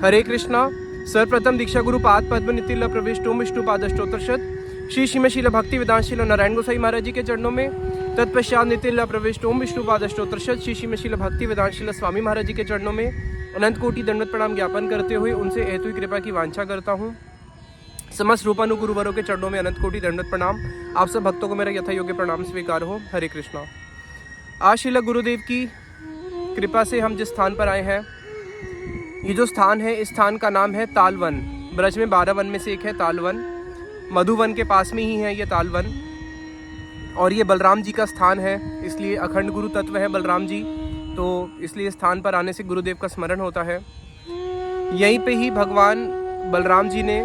हरे कृष्णा। सर्वप्रथम दीक्षा गुरु पाद पद्म नितिल प्रविष्ट ओम विष्णु पादष्टोत्तरशत श्री श्रीमशील भक्ति वेदांत शील नारायण गोसाई महाराज जी के चरणों में। तत्पश्चात नितिल प्रविष्ट ओम विष्णु पादष्टोत्तरशत श्री श्रीमशील भक्ति वेदांत शील स्वामी महाराज जी के चरणों में अनंत कोटि दंडवत प्रणाम ज्ञापन करते हुए उनसे हेतु कृपा की वांछा करता हूँ। समस्त रूपानु गुरुवरों के चरणों में अनंत कोटि दंडवत प्रणाम। आप सब भक्तों को मेरा यथा योग्य प्रणाम स्वीकार हो। हरे कृष्णा। आज श्रील गुरुदेव की कृपा से हम जिस स्थान पर आए हैं, ये जो स्थान है, इस स्थान का नाम है तालवन। ब्रज में 12 वन में से एक है तालवन। मधुवन के पास में ही है ये तालवन, और ये बलराम जी का स्थान है, इसलिए अखंड गुरु तत्व है बलराम जी, तो इसलिए स्थान पर आने से गुरुदेव का स्मरण होता है। यहीं पे ही भगवान बलराम जी ने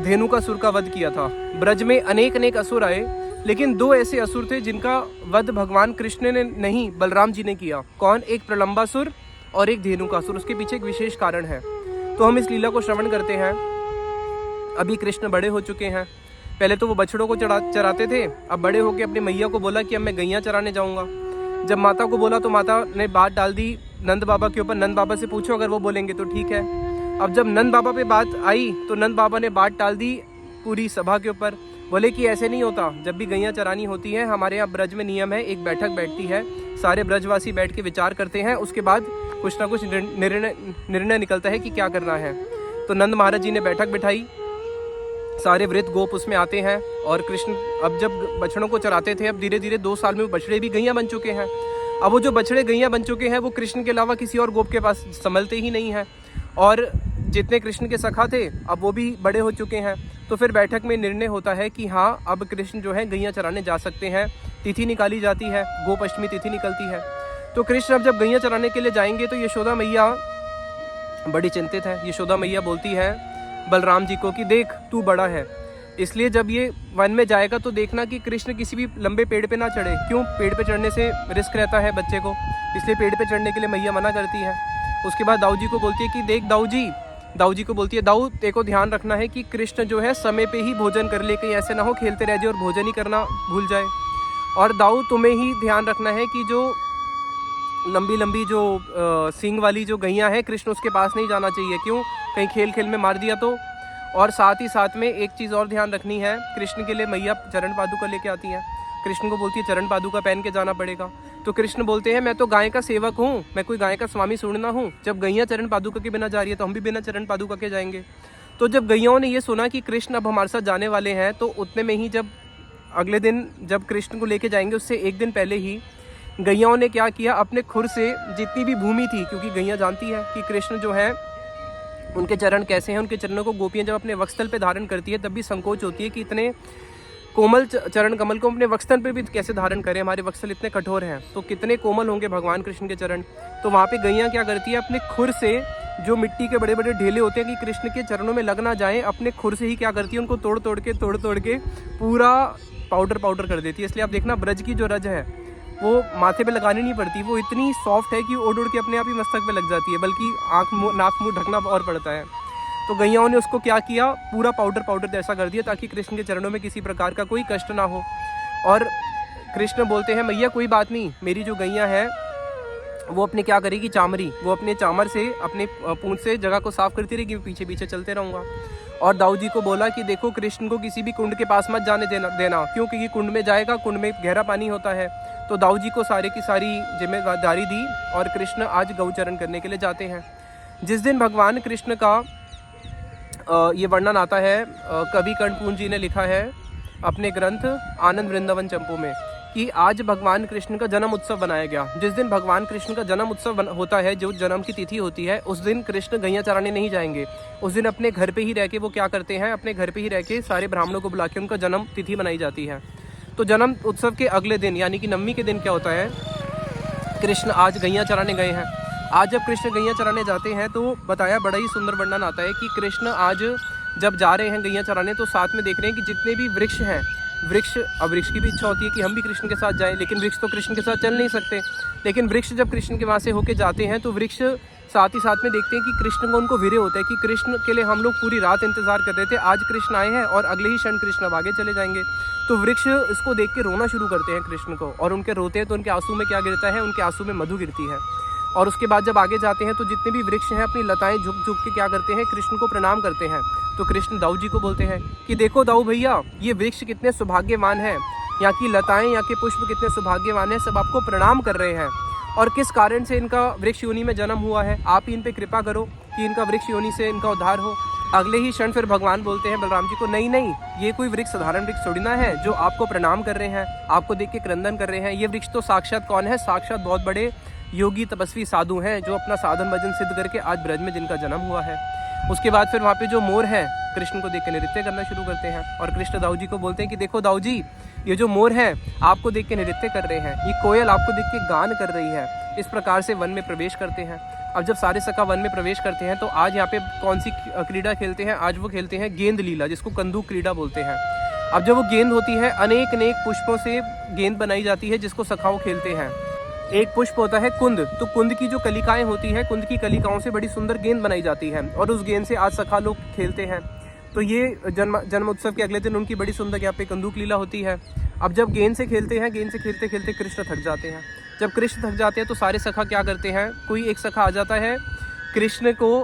धेनुकासुर का वध किया था। ब्रज में अनेक असुर आए, लेकिन 2 ऐसे असुर थे जिनका वध भगवान कृष्ण ने नहीं, बलराम जी ने किया। कौन? एक प्रलंबासुर और एक धेनुकासुर। उसके पीछे एक विशेष कारण है, तो हम इस लीला को श्रवण करते हैं। अभी कृष्ण बड़े हो चुके हैं। पहले तो वो बछड़ों को चराते थे, अब बड़े होकर अपनी मैया को बोला कि अब मैं गैया चराने जाऊंगा। जब माता को बोला तो माता ने बात डाल दी नंद बाबा के ऊपर। नंद बाबा से पूछो, अगर वो बोलेंगे तो ठीक है। अब जब नंद बाबा पे बात आई तो नंद बाबा ने बात डाल दी पूरी सभा के ऊपर। बोले कि ऐसे नहीं होता, जब भी गैया चरानी होती है हमारे यहाँ ब्रज में नियम है, एक बैठक बैठती है, सारे ब्रजवासी बैठ के विचार करते हैं, उसके बाद कुछ ना कुछ निर्णय निकलता है कि क्या करना है। तो नंद महाराज जी ने बैठक बिठाई, सारे वृद्ध गोप उसमें आते हैं, और कृष्ण अब जब बछड़ों को चराते थे, अब धीरे धीरे 2 साल में वो बछड़े भी गैया बन चुके हैं। अब वो जो बछड़े गैया बन चुके हैं वो कृष्ण के अलावा किसी और गोप के पास संभलते ही नहीं हैं, और जितने कृष्ण के सखा थे अब वो भी बड़े हो चुके हैं। तो फिर बैठक में निर्णय होता है कि हाँ, अब कृष्ण जो है गैया चराने जा सकते हैं। तिथि निकाली जाती है, गोप अष्टमी तिथि निकलती है। तो कृष्ण अब जब गैया चराने के लिए जाएंगे तो यशोदा मैया बड़ी चिंतित है। यशोदा मैया बोलती है बलराम जी को कि देख, तू बड़ा है, इसलिए जब ये वन में जाएगा तो देखना कि कृष्ण किसी भी लंबे पेड़ पे ना चढ़े। क्यों? पेड़ पे चढ़ने से रिस्क रहता है बच्चे को, इसलिए पेड़ पे चढ़ने के लिए मैया मना करती है। उसके बाद दाऊ जी को बोलती है कि देख दाऊ जी को बोलती है, दाऊ तेरे को ध्यान रखना है कि कृष्ण जो है समय पे ही भोजन कर ले, कहीं ऐसे ना हो खेलते रह जाए और भोजन ही करना भूल जाए। और दाऊ तुम्हें ही ध्यान रखना है कि जो लंबी जो सींग वाली जो गैया है, कृष्ण उसके पास नहीं जाना चाहिए। क्यों? कहीं खेल खेल में मार दिया तो। और साथ में एक चीज़ और ध्यान रखनी है, कृष्ण के लिए मैया चरण पादुका लेके आती हैं। कृष्ण को बोलती है चरण पादुका पहन के जाना पड़ेगा। तो कृष्ण बोलते हैं मैं तो गाय का सेवक हूँ, मैं कोई गाय का स्वामी सुनना हूँ। जब गैया चरण पादुका के बिना जा रही है तो हम भी बिना चरण पादुका के जाएंगे। तो जब गैयाओं ने ये सुना कि कृष्ण अब हमारे साथ जाने वाले हैं, तो उतने में ही जब अगले दिन जब कृष्ण को लेके जाएंगे उससे एक दिन पहले ही गैयाओं ने क्या किया, अपने खुर से जितनी भी भूमि थी, क्योंकि गैया जानती है कि कृष्ण जो है उनके चरण कैसे हैं, उनके चरणों को गोपियाँ जब अपने वक्षस्थल पे धारण करती है तब भी संकोच होती है कि इतने कोमल चरण कमल को अपने वक्षस्थल पे भी कैसे धारण करें, हमारे वक्षस्थल इतने कठोर हैं, तो कितने कोमल होंगे भगवान कृष्ण के चरण। तो वहाँ पे गैया क्या करती है, अपने खुर से जो मिट्टी के बड़े बड़े ढेले होते हैं कि कृष्ण के चरणों में लग ना जाए, अपने खुर से ही क्या करती है, उनको तोड़ तोड़ के पूरा पाउडर कर देती है। इसलिए आप देखना ब्रज की जो रज है वो माथे पे लगानी नहीं पड़ती, वो इतनी सॉफ्ट है कि उड़ के अपने आप ही मस्तक पे लग जाती है, बल्कि नाक मुंह ढकना और पड़ता है। तो गैयाओं ने उसको क्या किया, पूरा पाउडर जैसा कर दिया ताकि कृष्ण के चरणों में किसी प्रकार का कोई कष्ट ना हो। और कृष्ण बोलते हैं मैया कोई बात नहीं, मेरी जो गैया है वो अपने क्या करेगी, चामरी, वो अपने चामर से अपने पूंछ से जगह को साफ करती रहेगी, पीछे पीछे चलते रहूँगा। और दाऊ जी को बोला कि देखो कृष्ण को किसी भी कुंड के पास मत जाने देना, क्योंकि कुंड में जाएगा, कुंड में गहरा पानी होता है। तो दाऊ जी को सारे की सारी जिम्मेदारी दी और कृष्ण आज गौचरण करने के लिए जाते हैं। जिस दिन भगवान कृष्ण का ये वर्णन आता है, कवि कर्णपूर्ण जी ने लिखा है अपने ग्रंथ आनंद वृंदावन चंपू में कि आज भगवान कृष्ण का जन्म उत्सव बनाया गया। जिस दिन भगवान कृष्ण का जन्म उत्सव होता है, जो जन्म की तिथि होती है, उस दिन कृष्ण गैया चराने नहीं जाएंगे। उस दिन अपने घर पे ही रह के वो क्या करते हैं, अपने घर पे ही रह के सारे ब्राह्मणों को बुला के उनका जन्म तिथि मनाई जाती है। तो जन्म उत्सव के अगले दिन यानी कि नवमी के दिन क्या होता है, कृष्ण आज गैया चराने गए हैं। आज जब कृष्ण गैया चराने जाते हैं तो बताया, बड़ा ही सुंदर वर्णन आता है कि कृष्ण आज जब जा रहे हैं गैया चराने तो साथ में देख रहे हैं कि जितने भी वृक्ष हैं, वृक्ष की भी इच्छा होती है कि हम भी कृष्ण के साथ जाएं, लेकिन वृक्ष तो कृष्ण के साथ चल नहीं सकते। लेकिन वृक्ष जब कृष्ण के वहाँ से होके जाते हैं तो वृक्ष साथ ही साथ में देखते हैं कि कृष्ण को उनको वीर्य होता है कि कृष्ण के लिए हम लोग पूरी रात इंतजार कर रहे थे, आज कृष्ण आए हैं और अगले ही क्षण कृष्ण अब आगे चले जाएंगे। तो वृक्ष इसको देख के रोना शुरू करते हैं कृष्ण को, और उनके रोते हैं तो उनके आंसू में क्या गिरता है, उनके आंसू में मधु गिरती है। और उसके बाद जब आगे जाते हैं तो जितने भी वृक्ष हैं अपनी लताएं झुक झुक के क्या करते हैं, कृष्ण को प्रणाम करते हैं। तो कृष्ण दाऊ जी को बोलते हैं कि देखो दाऊ भैया, ये वृक्ष कितने सौभाग्यवान हैं, यहाँ की लताएं, यहाँ के पुष्प कितने सौभाग्यवान हैं, सब आपको प्रणाम कर रहे हैं। और किस कारण से इनका वृक्ष योनि में जन्म हुआ है, आप ही इन पे कृपा करो कि इनका वृक्ष योनि से इनका उद्धार हो। अगले ही क्षण फिर भगवान बोलते हैं बलराम जी को, नहीं नहीं, ये कोई वृक्ष साधारण वृक्ष थोड़ी ना है जो आपको प्रणाम कर रहे हैं, आपको देख के क्रंदन कर रहे हैं। ये वृक्ष तो साक्षात कौन है, साक्षात बहुत बड़े योगी तपस्वी साधु हैं जो अपना साधन भजन सिद्ध करके आज ब्रज में जिनका जन्म हुआ है। उसके बाद फिर वहाँ पे जो मोर है कृष्ण को देख के नृत्य करना शुरू करते हैं और कृष्ण दाऊ जी को बोलते हैं कि देखो दाऊ जी, ये जो मोर है आपको देख के नृत्य कर रहे हैं, ये कोयल आपको देख के गान कर रही है। इस प्रकार से वन में प्रवेश करते हैं। अब जब सारे सखा वन में प्रवेश करते हैं तो आज यहाँ पे कौन सी क्रीड़ा खेलते हैं, आज वो खेलते हैं गेंद लीला, जिसको कंदूक क्रीड़ा बोलते हैं। अब जब वो गेंद होती है, अनेक अनेक पुष्पों से गेंद बनाई जाती है जिसको सखाओ खेलते हैं। एक पुष्प होता है कुंद, तो कुंद की जो कलिकाएं होती है, कुंद की कलिकाओं से बड़ी सुंदर गेंद बनाई जाती है और उस गेंद से आज सखा लोग खेलते हैं। तो ये जन्म उत्सव के अगले दिन उनकी बड़ी सुंदर यहाँ पे कंदूक लीला होती है। अब जब गेंद से खेलते हैं, गेंद से खेलते खेलते कृष्ण थक जाते हैं। जब कृष्ण थक जाते हैं तो सारे सखा क्या करते हैं, कोई एक सखा आ जाता है, कृष्ण को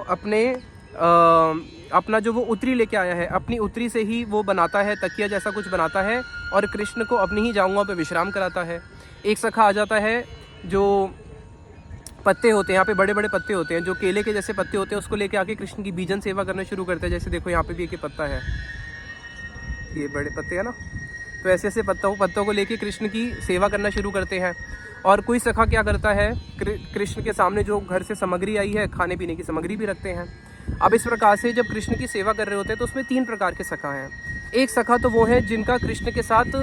अपना जो वो उतरी लेके आया है, अपनी उतरी से ही वो बनाता है, तकिया जैसा कुछ बनाता है और कृष्ण को अपनी ही जांघों पे विश्राम कराता है। एक सखा आ जाता है, जो पत्ते होते हैं, यहाँ पे बड़े बड़े पत्ते होते हैं, जो केले के जैसे पत्ते होते हैं, उसको लेके आके कृष्ण की बीजन सेवा करना शुरू करते हैं। जैसे देखो यहाँ पे भी एक पत्ता है, ये बड़े पत्ते हैं ना, तो ऐसे ऐसे पत्तों को लेके कृष्ण की सेवा करना शुरू करते हैं। और कोई सखा क्या करता है, कृष्ण के सामने जो घर से सामग्री आई है, खाने पीने की सामग्री भी रखते हैं। अब इस प्रकार से जब कृष्ण की सेवा कर रहे होते हैं तो उसमें 3 प्रकार के सखा हैं। एक सखा तो वो है जिनका कृष्ण के साथ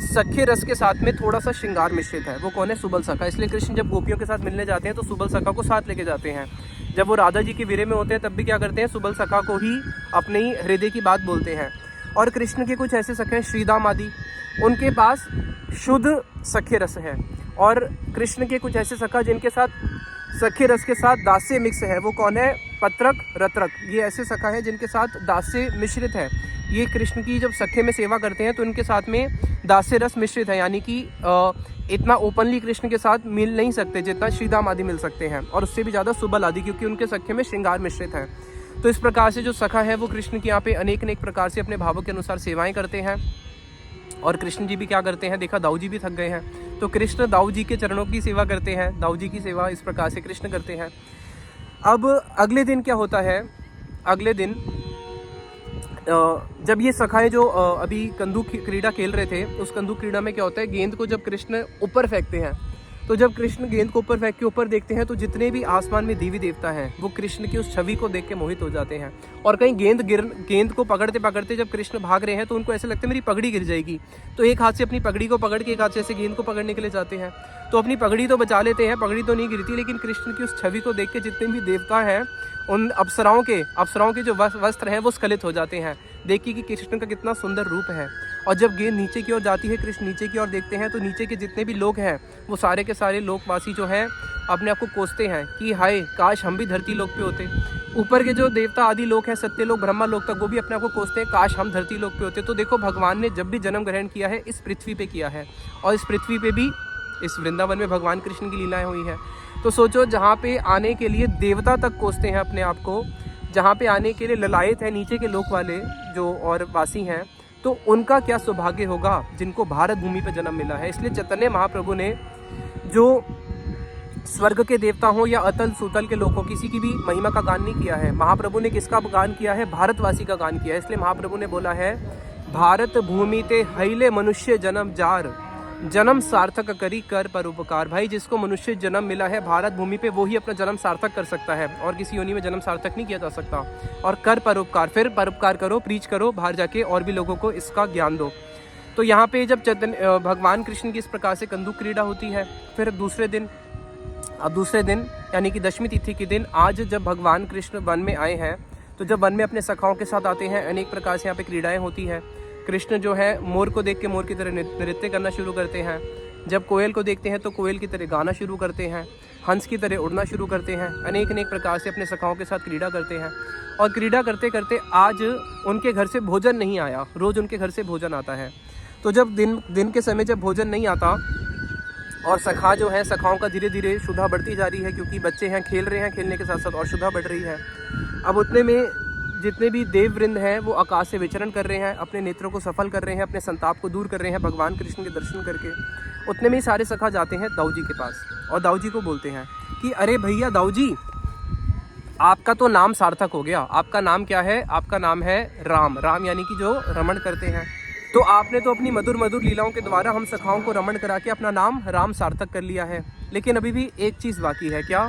सख्य रस के साथ में थोड़ा सा श्रृंगार मिश्रित है, वो कौन है, सुबल सखा। इसलिए कृष्ण जब गोपियों के साथ मिलने जाते हैं तो सुबल सखा को साथ लेके जाते हैं। जब वो राधा जी के विरह में होते हैं तब भी क्या करते हैं, सुबल सखा को ही अपने ही हृदय की बात बोलते हैं। और कृष्ण के कुछ ऐसे सखे हैं, श्रीदाम आदि, उनके पास शुद्ध सख्य रस है। और कृष्ण के कुछ ऐसे सखा जिनके साथ सख्य रस के साथ दास्य मिक्स है, वो कौन है, पत्रक रत्रक। ये ऐसे सखा है जिनके साथ दास्य मिश्रित है। ये कृष्ण की जब सख्य में सेवा करते हैं तो उनके साथ में दास्य रस मिश्रित है, यानी कि इतना ओपनली कृष्ण के साथ मिल नहीं सकते जितना श्रीदाम आदि मिल सकते हैं, और उससे भी ज़्यादा सुबल आदि, क्योंकि उनके सख्य में श्रृंगार मिश्रित है। तो इस प्रकार से जो सखा है वो कृष्ण के यहाँ पे अनेक अनेक प्रकार से अपने भावों के अनुसार सेवाएं करते हैं। और कृष्ण जी भी क्या करते हैं, देखा दाऊ जी भी थक गए हैं तो कृष्ण दाऊ जी के चरणों की सेवा करते हैं। दाऊ जी की सेवा इस प्रकार से कृष्ण करते हैं। अब अगले दिन क्या होता है, अगले दिन जब ये सखाएं जो अभी कंदूक क्रीड़ा खेल रहे थे, उस कंदूक क्रीड़ा में क्या होता है, गेंद को जब कृष्ण ऊपर फेंकते हैं, तो जब कृष्ण गेंद को ऊपर फेंक के ऊपर देखते हैं तो जितने भी आसमान में देवी देवता हैं वो कृष्ण की उस छवि को देख के मोहित हो जाते हैं। और कहीं गेंद को पकड़ते पकड़ते जब कृष्ण भाग रहे हैं तो उनको ऐसे लगता है मेरी पगड़ी गिर जाएगी, तो एक हाथ से अपनी पगड़ी को पकड़ के एक हाथ से ऐसे गेंद को पकड़ने के लिए जाते हैं। तो अपनी पगड़ी तो बचा लेते हैं, पगड़ी तो नहीं गिरती, लेकिन कृष्ण की उस छवि को देख के जितने भी देवता हैं, उन अप्सराओं के जो वस्त्र हैं वो स्खलित हो जाते हैं, देखिए कि कृष्ण का कितना सुंदर रूप है। और जब गेंद नीचे की ओर जाती है, कृष्ण नीचे की ओर देखते हैं तो नीचे के जितने भी लोग हैं वो सारे के सारे लोकवासी जो हैं अपने आप को कोसते हैं कि हाय काश हम भी धरती लोक पे होते। ऊपर के जो देवता आदि लोग हैं, सत्य लोग, ब्रह्मा लोग तक, वो भी अपने आप को कोसते हैं काश हम धरती लोक पे होते। तो देखो भगवान ने जब भी जन्म ग्रहण किया है इस पृथ्वी पे किया है, और इस पृथ्वी पे भी इस वृंदावन में भगवान कृष्ण की लीलाएं हुई हैं। तो सोचो जहाँ पे आने के लिए देवता तक कोसते हैं अपने आप को, जहाँ पे आने के लिए ललायत है नीचे के लोक वाले जो और वासी हैं, तो उनका क्या सौभाग्य होगा जिनको भारत भूमि पर जन्म मिला है। इसलिए चैतन्य महाप्रभु ने जो स्वर्ग के देवता हो या अतल सुतल के लोगों, किसी की भी महिमा का गान नहीं किया है। महाप्रभु ने किसका गान किया है, भारतवासी का गान किया है। इसलिए महाप्रभु ने बोला है, भारत भूमि ते हईले मनुष्य जन्म जार, जन्म सार्थक करी कर परोपकार। भाई जिसको मनुष्य जन्म मिला है भारत भूमि पे, वो ही अपना जन्म सार्थक कर सकता है, और किसी योनि में जन्म सार्थक नहीं किया जा सकता। और कर परोपकार, फिर परोपकार करो, प्रीच करो, बाहर जाके और भी लोगों को इसका ज्ञान दो। तो यहाँ पे जब भगवान कृष्ण की इस प्रकार से कंदूक क्रीड़ा होती है, फिर दूसरे दिन यानी कि दशमी तिथि के दिन, आज जब भगवान कृष्ण वन में आए हैं, तो जब वन में अपने सखाओं के साथ आते हैं, अनेक प्रकार से यहाँ पे क्रीड़ाएं होती है। कृष्ण जो है मोर को देख के मोर की तरह नृत्य करना शुरू करते हैं। जब कोयल को देखते हैं तो कोयल की तरह गाना शुरू करते हैं, हंस की तरह उड़ना शुरू करते हैं, अनेक अनेक प्रकार से अपने सखाओं के साथ क्रीड़ा करते हैं। और क्रीड़ा करते करते आज उनके घर से भोजन नहीं आया, रोज़ उनके घर से भोजन आता है। तो जब दिन के समय जब भोजन नहीं आता और सखा जो है, सखाओं का धीरे धीरे शुद्धा बढ़ती जा रही है, क्योंकि बच्चे हैं, खेल रहे हैं, खेलने के साथ साथ और शुद्धा बढ़ रही है। अब उतने में जितने भी देव वृंद हैं वो आकाश से विचरण कर रहे हैं, अपने नेत्रों को सफल कर रहे हैं, अपने संताप को दूर कर रहे हैं भगवान कृष्ण के दर्शन करके। उतने में ही सारे सखा जाते हैं दाऊ जी के पास और दाऊ जी को बोलते हैं कि अरे भैया दाऊ जी, आपका तो नाम सार्थक हो गया। आपका नाम क्या है? आपका नाम है राम। राम यानी कि जो रमण करते हैं। तो आपने तो अपनी मधुर मधुर लीलाओं के द्वारा हम सखाओं को रमण करा के अपना नाम राम सार्थक कर लिया है, लेकिन अभी भी एक चीज़ बाकी है। क्या?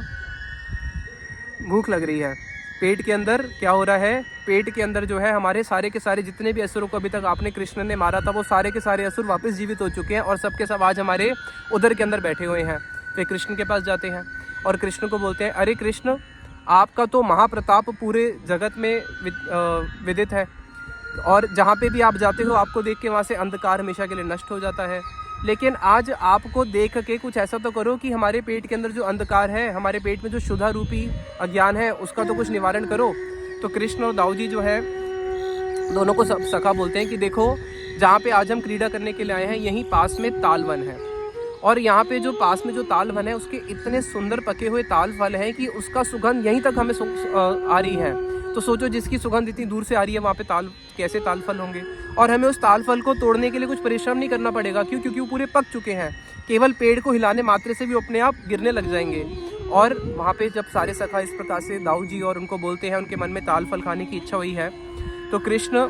भूख लग रही है। पेट के अंदर क्या हो रहा है? पेट के अंदर जो है हमारे सारे के सारे जितने भी असुरों को अभी तक आपने कृष्ण ने मारा था, वो सारे के सारे असुर वापस जीवित हो चुके हैं और सबके सब आज हमारे उदर के अंदर बैठे हुए हैं। वे कृष्ण के पास जाते हैं और कृष्ण को बोलते हैं, अरे कृष्ण, आपका तो महाप्रताप पूरे जगत में विदित है और जहाँ पे भी आप जाते हो आपको देख के वहाँ से अंधकार हमेशा के लिए नष्ट हो जाता है। लेकिन आज आपको देख के कुछ ऐसा तो करो कि हमारे पेट के अंदर जो अंधकार है, हमारे पेट में जो शुद्धा रूपी अज्ञान है, उसका तो कुछ निवारण करो। तो कृष्ण और दाऊ जी जो है दोनों को सखा बोलते हैं कि देखो, जहाँ पे आज हम क्रीड़ा करने के लिए आए हैं, यहीं पास में तालवन है और यहाँ पे जो पास में जो ताल वन है उसके इतने सुंदर पके हुए ताल फल हैं कि उसका सुगंध यहीं तक हमें आ रही है। तो सोचो, जिसकी सुगंध इतनी दूर से आ रही है वहाँ पे कैसे ताल फल होंगे। और हमें उस ताल फल को तोड़ने के लिए कुछ परिश्रम नहीं करना पड़ेगा। क्यों? क्योंकि वो पूरे पक चुके हैं। केवल पेड़ को हिलाने मात्र से भी अपने आप गिरने लग जाएंगे। और वहाँ पे जब सारे सखा इस प्रकार से दाऊ जी और उनको बोलते हैं, उनके मन में ताल फल खाने की इच्छा हुई है, तो कृष्ण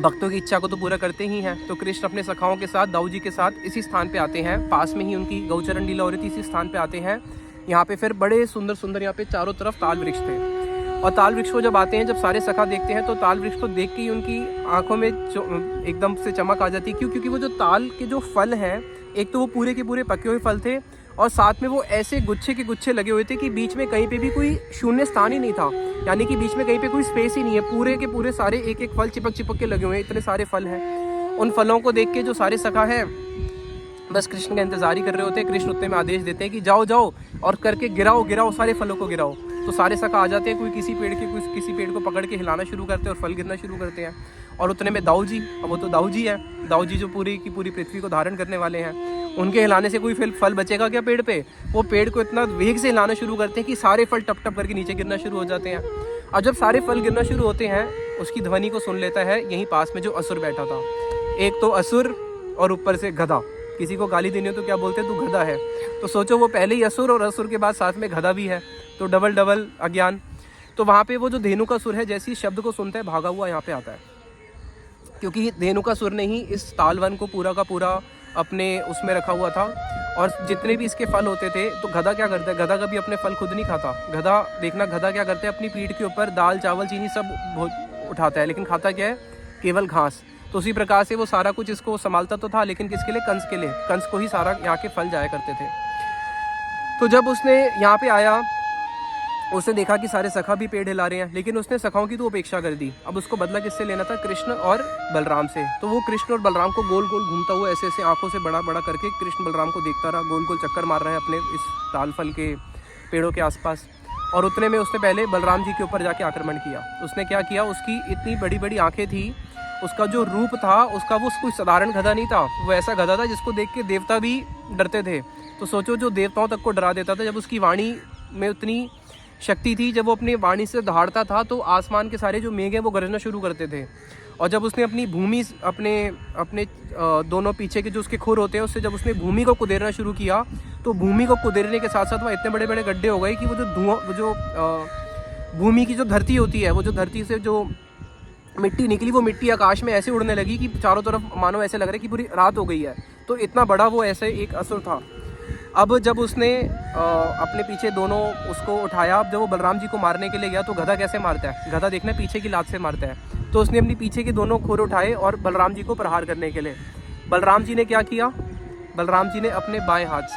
भक्तों की इच्छा को तो पूरा करते ही हैं। तो कृष्ण अपने सखाओं के साथ, दाऊ जी के साथ इसी स्थान पे आते हैं। पास में ही उनकी गौचरण लीला हो रही थी, इसी स्थान पे आते हैं। यहाँ पे फिर बड़े सुंदर सुंदर यहाँ पे चारों तरफ ताल वृक्ष थे और ताल वृक्ष को जब आते हैं, जब सारे सखा देखते हैं तो ताल वृक्ष को देख के ही उनकी आंखों में एकदम से चमक आ जाती है। क्यों? क्योंकि वो जो ताल के जो फल हैं, एक तो वो पूरे के पूरे पके हुए फल थे और साथ में वो ऐसे गुच्छे के गुच्छे लगे हुए थे कि बीच में कहीं पे भी कोई शून्य स्थान ही नहीं था, यानी कि बीच में कहीं पे कोई स्पेस ही नहीं है। पूरे के पूरे सारे एक एक फल चिपक चिपक के लगे हुए हैं, इतने सारे फल हैं। उन फलों को देख के जो सारे सखा हैं बस कृष्ण का इंतजार ही कर रहे होते हैं। कृष्ण उतने में आदेश देते हैं कि जाओ जाओ और करके गिराओ सारे फलों को गिराओ। तो सारे सखा आ जाते हैं, कोई किसी पेड़ के, कोई किसी पेड़ को पकड़ के हिलाना शुरू करते हैं और फल गिरना शुरू करते हैं। और उतने में दाऊ जी, अब वो तो दाऊ जी है, दाऊ जी जो पूरी की पूरी पृथ्वी को धारण करने वाले हैं, उनके हिलाने से कोई फल बचेगा क्या पेड़ पे? वो पेड़ को इतना वेग से हिलाना शुरू करते हैं कि सारे फल टप टप करके नीचे गिरना शुरू हो जाते हैं। और जब सारे फल गिरना शुरू होते हैं, उसकी ध्वनि को सुन लेता है यहीं पास में जो असुर बैठा था। एक तो असुर और ऊपर से गधा। किसी को गाली देनी हो तो क्या बोलते हैं? तू गधा है। तो सोचो, वो पहले ही असुर और असुर के बाद साथ में गधा भी है, तो डबल डबल अज्ञान। तो वहाँ पे वो जो धेनु का सुर है, जैसे ही शब्द को सुनता है भागा हुआ यहाँ पे आता है, क्योंकि धेनु का सुर ने ही इस तालवन को पूरा का पूरा अपने उसमें रखा हुआ था। और जितने भी इसके फल होते थे, तो गधा क्या करता है? गधा कभी अपने फल खुद नहीं खाता। गधा देखना, गधा क्या करता है? अपनी पीठ के ऊपर दाल चावल चीनी सब उठाता है, लेकिन खाता क्या है? केवल घास। तो उसी प्रकार से वो सारा कुछ इसको संभालता तो था, लेकिन किसके लिए? कंस के लिए। कंस को ही सारा यहाँ के फल जाया करते थे। तो जब उसने यहाँ पे आया, उसने देखा कि सारे सखा भी पेड़ हिला रहे हैं, लेकिन उसने सखाओं की तो उपेक्षा कर दी। अब उसको बदला किससे लेना था? कृष्ण और बलराम से। तो वो कृष्ण और बलराम को गोल गोल घूमता हुआ ऐसे ऐसे आंखों से बड़ा बड़ा करके कृष्ण बलराम को देखता रहा, गोल गोल चक्कर मार रहा है अपने इस ताल फल के पेड़ों के आसपास। और उतने में उसने पहले बलराम जी के ऊपर जाके आक्रमण किया। उसने क्या किया? उसकी इतनी बड़ी बड़ी आंखें थी, उसका जो रूप था उसका, वो कोई साधारण गधा नहीं था, वो ऐसा गधा था जिसको देख के देवता भी डरते थे। तो सोचो, जो देवताओं तक को डरा देता था। जब उसकी वाणी में उतनी शक्ति थी, जब वो अपनी वाणी से दहाड़ता था तो आसमान के सारे जो मेघ हैं वो गरजना शुरू करते थे। और जब उसने अपनी भूमि, अपने दोनों पीछे के जो उसके खुर होते हैं, उससे जब उसने भूमि को कुदेरना शुरू किया, तो भूमि को कुदेरने के साथ साथ वह इतने बड़े बड़े गड्ढे हो गए कि वो जो भूमि की जो धरती होती है, वो जो धरती से जो मिट्टी निकली, वो मिट्टी आकाश में ऐसे उड़ने लगी कि चारों तरफ मानो ऐसे लग रहा है कि पूरी रात हो गई है। तो इतना बड़ा वो ऐसे एक असुर था। अब जब उसने अपने पीछे दोनों उसको उठाया, अब जब वो बलराम जी को मारने के लिए गया, तो गधा कैसे मारता है? गधा देखना पीछे की लात से मारता है। तो उसने अपनी पीछे के दोनों खुर उठाए और बलराम जी को प्रहार करने के लिए। बलराम जी ने क्या किया? बलराम जी ने अपने बाएं हाथ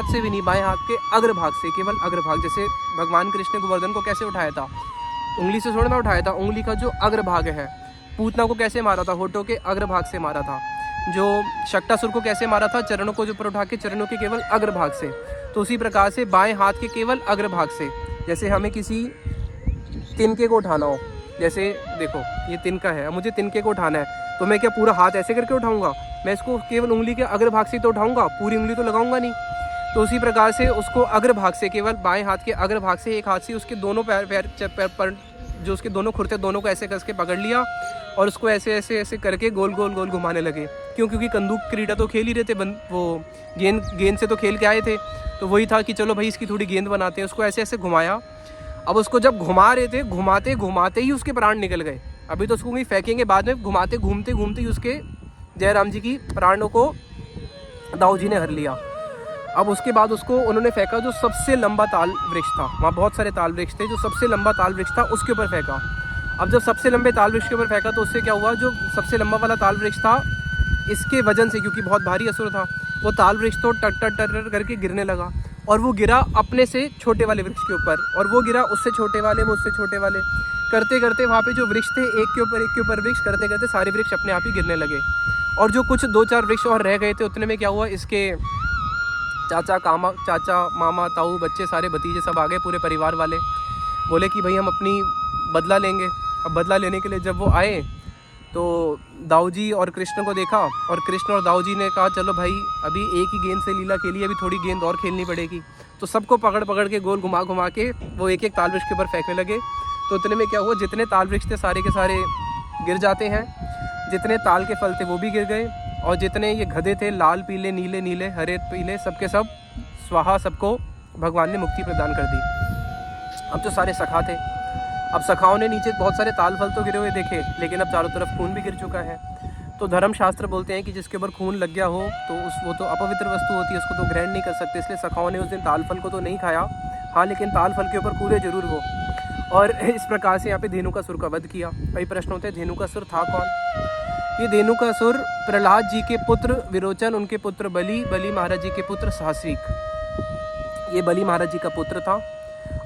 से भी नहीं, बाएं हाथ के अग्रभाग से, केवल अग्रभाग, जैसे भगवान कृष्ण ने गोवर्धन को कैसे उठाया था? उंगली से थोड़ा ना उठाया था, उंगली का जो अग्रभाग है। पूतना को कैसे मारा था? होठों के अग्रभाग से मारा था। जो शक्टासुर को कैसे मारा था? चरणों को जो ऊपर उठा के, चरणों के केवल अग्रभाग से। तो उसी प्रकार से बाएं हाथ के केवल अग्रभाग से, जैसे हमें किसी तिनके को उठाना हो, जैसे देखो ये तिनका है, मुझे तिनके को उठाना है, तो मैं क्या पूरा हाथ ऐसे करके उठाऊंगा? मैं इसको केवल उंगली के अग्रभाग से तो उठाऊंगा, पूरी उंगली तो लगाऊंगा नहीं। तो उसी प्रकार से उसको अग्रभाग से, केवल बाएं हाथ के अग्रभाग से एक हाथ से उसके दोनों पैर जो उसके दोनों खुरते दोनों को ऐसे कस के पकड़ लिया और उसको ऐसे ऐसे ऐसे करके गोल गोल गोल घुमाने लगे। क्योंकि कंदूक क्रीडा तो खेल ही रहे थे, वो गेंद से तो खेल के आए थे, तो वही था कि चलो भाई इसकी थोड़ी गेंद बनाते हैं। उसको ऐसे ऐसे घुमाया। अब उसको जब घुमा रहे थे, घुमाते घुमाते ही उसके प्राण निकल गए। अभी तो उसको कहीं फेंकेंगे बाद में, घुमाते घूमते घूमते ही उसके जयराम जी की प्राणों को दाऊ जी ने हर लिया। अब उसके बाद उसको उन्होंने फेंका जो सबसे लंबा ताल वृक्ष था, वहाँ बहुत सारे ताल वृक्ष थे, जो सबसे लंबा ताल वृक्ष था उसके ऊपर फेंका। अब जब सबसे लंबे ताल वृक्ष के ऊपर फेंका तो उससे क्या हुआ, जो सबसे लंबा वाला ताल वृक्ष था, इसके वजन से, क्योंकि बहुत भारी असुर था, वो ताल वृक्ष तो टर टर टर करके गिरने लगा। और वो गिरा अपने से छोटे वाले वृक्ष के ऊपर, और वो गिरा उससे छोटे वाले, वो उससे छोटे वाले, करते करते वहाँ पे जो वृक्ष थे एक के ऊपर वृक्ष करते करते सारे वृक्ष अपने आप ही गिरने लगे। और जो कुछ 2-4 वृक्ष और रह गए थे, उतने में क्या हुआ, इसके चाचा मामा ताऊ बच्चे सारे भतीजे सब आ गए, पूरे परिवार वाले। बोले कि भाई हम अपनी बदला लेंगे। अब बदला लेने के लिए जब वो आए तो दाऊ जी और कृष्ण को देखा, और कृष्ण और दाऊ जी ने कहा चलो भाई अभी एक ही गेंद से लीला खेली, अभी थोड़ी गेंद और खेलनी पड़ेगी। तो सबको पकड़ पकड़ के गोल घुमा घुमा के वो एक एक ताल वृक्ष के ऊपर फेंकने लगे। तो उतने में क्या हुआ, जितने ताल वृक्ष थे सारे के सारे गिर जाते हैं, जितने ताल के फल थे वो भी गिर गए, और जितने ये गधे थे लाल पीले नीले नीले हरे पीले सबके सब स्वाहा, सबको भगवान ने मुक्ति प्रदान कर दी। अब जो सारे सखा थे, अब सखाओं ने नीचे बहुत सारे ताल फल तो गिरे हुए देखे, लेकिन अब चारों तरफ खून भी गिर चुका है। तो धर्मशास्त्र बोलते हैं कि जिसके ऊपर खून लग गया हो तो वो तो अपवित्र वस्तु होती है, उसको तो ग्रहण नहीं कर सकते। इसलिए सखाओं ने उस दिन ताल फल को तो नहीं खाया, हाँ, लेकिन ताल फल के ऊपर कूदे जरूर वो। और इस प्रकार से यहाँ पे धेनुकासुर का वध किया। कई प्रश्न होते हैं, धेनुकासुर था कौन? ये धेनुकासुर प्रहलाद जी के पुत्र विरोचन, उनके पुत्र बलि महाराज जी के पुत्र सहस्रिक, ये बलि महाराज जी का पुत्र था।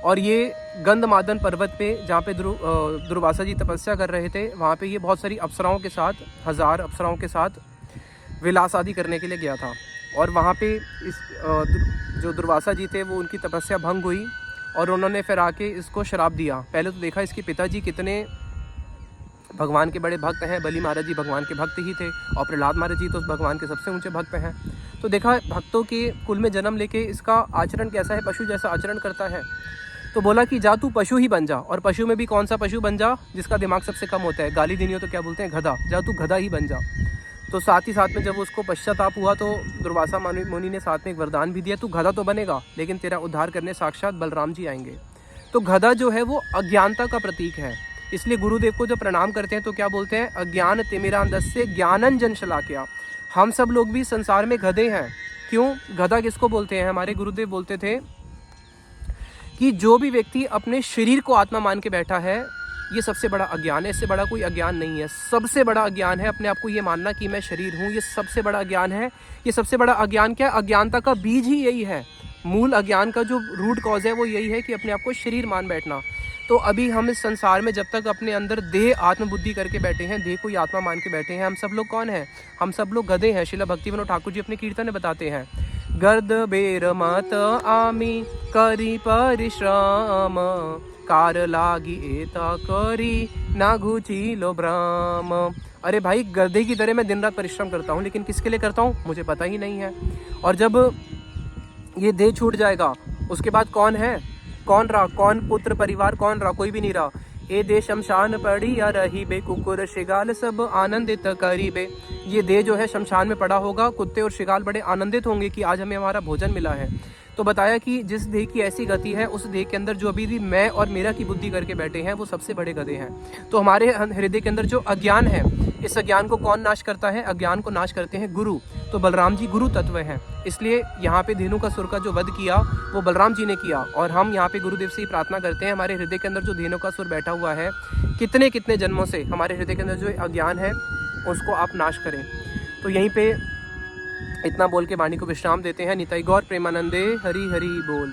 और ये गंधमादन पर्वत पे, जहाँ पे दुर्वासा जी तपस्या कर रहे थे, वहाँ पे ये बहुत सारी अप्सराओं के साथ, 1000 अप्सराओं के साथ विलास आदि करने के लिए गया था। और वहाँ पे इस जो दुर्वासा जी थे वो उनकी तपस्या भंग हुई, और उन्होंने फिर आके इसको श्राप दिया। पहले तो देखा इसके पिताजी कितने भगवान के बड़े भक्त हैं, बलि महाराज जी भगवान के भक्त ही थे, और प्रहलाद महाराज जी तो भगवान के सबसे ऊंचे भक्त हैं। तो देखा भक्तों के कुल में जन्म लेके इसका आचरण कैसा है, पशु जैसा आचरण करता है। तो बोला कि जा तू पशु ही बन जा, और पशु में भी कौन सा पशु बन जा, जिसका दिमाग सबसे कम होता है, गाली देनी हो तो क्या बोलते हैं, गधा, जा तू गधा ही बन जा। तो साथ ही साथ में जब उसको पश्चाताप हुआ तो दुर्वासा मुनि ने साथ में एक वरदान भी दिया, तू गधा तो बनेगा लेकिन तेरा उद्धार करने साक्षात बलराम जी आएंगे। तो गधा जो है वो अज्ञानता का प्रतीक है, इसलिए गुरुदेव को जब प्रणाम करते हैं तो क्या बोलते हैं, अज्ञान तिमिरांधस्य ज्ञानंजन शलाक्या। हम सब लोग भी संसार में गधे हैं। क्यों गधा किसको बोलते हैं? हमारे गुरुदेव बोलते थे कि जो भी व्यक्ति अपने शरीर को आत्मा मान के बैठा है, ये सबसे बड़ा अज्ञान है। इससे बड़ा कोई अज्ञान नहीं है। सबसे बड़ा अज्ञान है अपने आप को ये मानना कि मैं शरीर हूँ, ये सबसे बड़ा अज्ञान है। ये सबसे बड़ा अज्ञान क्या? अज्ञानता का बीज ही यही है। मूल अज्ञान का जो रूट कॉज है वो यही है कि अपने आप को शरीर मान बैठना। तो अभी हम इस संसार में जब तक अपने अंदर देह आत्मबुद्धि करके बैठे हैं, देह को ही आत्मा मान के बैठे हैं, हम सब लोग कौन हैं? हम सब लोग गधे हैं। श्रील भक्तिविनोद ठाकुर जी अपने कीर्तन में बताते हैं, गर्द बेर मत आमी करी परिश्रम, कार लागी एता करी ना घुची लो ब्राम। अरे भाई, गधे की तरह मैं दिन रात परिश्रम करता हूँ, लेकिन किसके लिए करता हूँ मुझे पता ही नहीं है। और जब ये देह छूट जाएगा उसके बाद कौन है? कौन रहा? कौन पुत्र परिवार कौन रहा? कोई भी नहीं रहा। ए देह शमशान पड़ी या रही बे, कुकुर शिगाल सब आनंदित करी बे। ये देह जो है शमशान में पड़ा होगा, कुत्ते और शिगाल बड़े आनंदित होंगे कि आज हमें हमारा भोजन मिला है। तो बताया कि जिस देह की ऐसी गति है, उस देह के अंदर जो अभी भी मैं और मेरा की बुद्धि करके बैठे हैं, वो सबसे बड़े गधे हैं। तो हमारे हृदय के अंदर जो अज्ञान है, इस अज्ञान को कौन नाश करता है? अज्ञान को नाश करते हैं गुरु। तो बलराम जी गुरु तत्व हैं, इसलिए यहाँ पे धेनुकासुर का जो वध किया वो बलराम जी ने किया। और हम यहाँ पे गुरुदेव से ही प्रार्थना करते हैं, हमारे हृदय के अंदर जो धेनुकासुर बैठा हुआ है, कितने कितने जन्मों से हमारे हृदय के अंदर जो अज्ञान है उसको आप नाश करें। तो यहीं पे इतना बोल के वाणी को विश्राम देते हैं। निताई गौर प्रेमानंदे, हरि हरि बोल।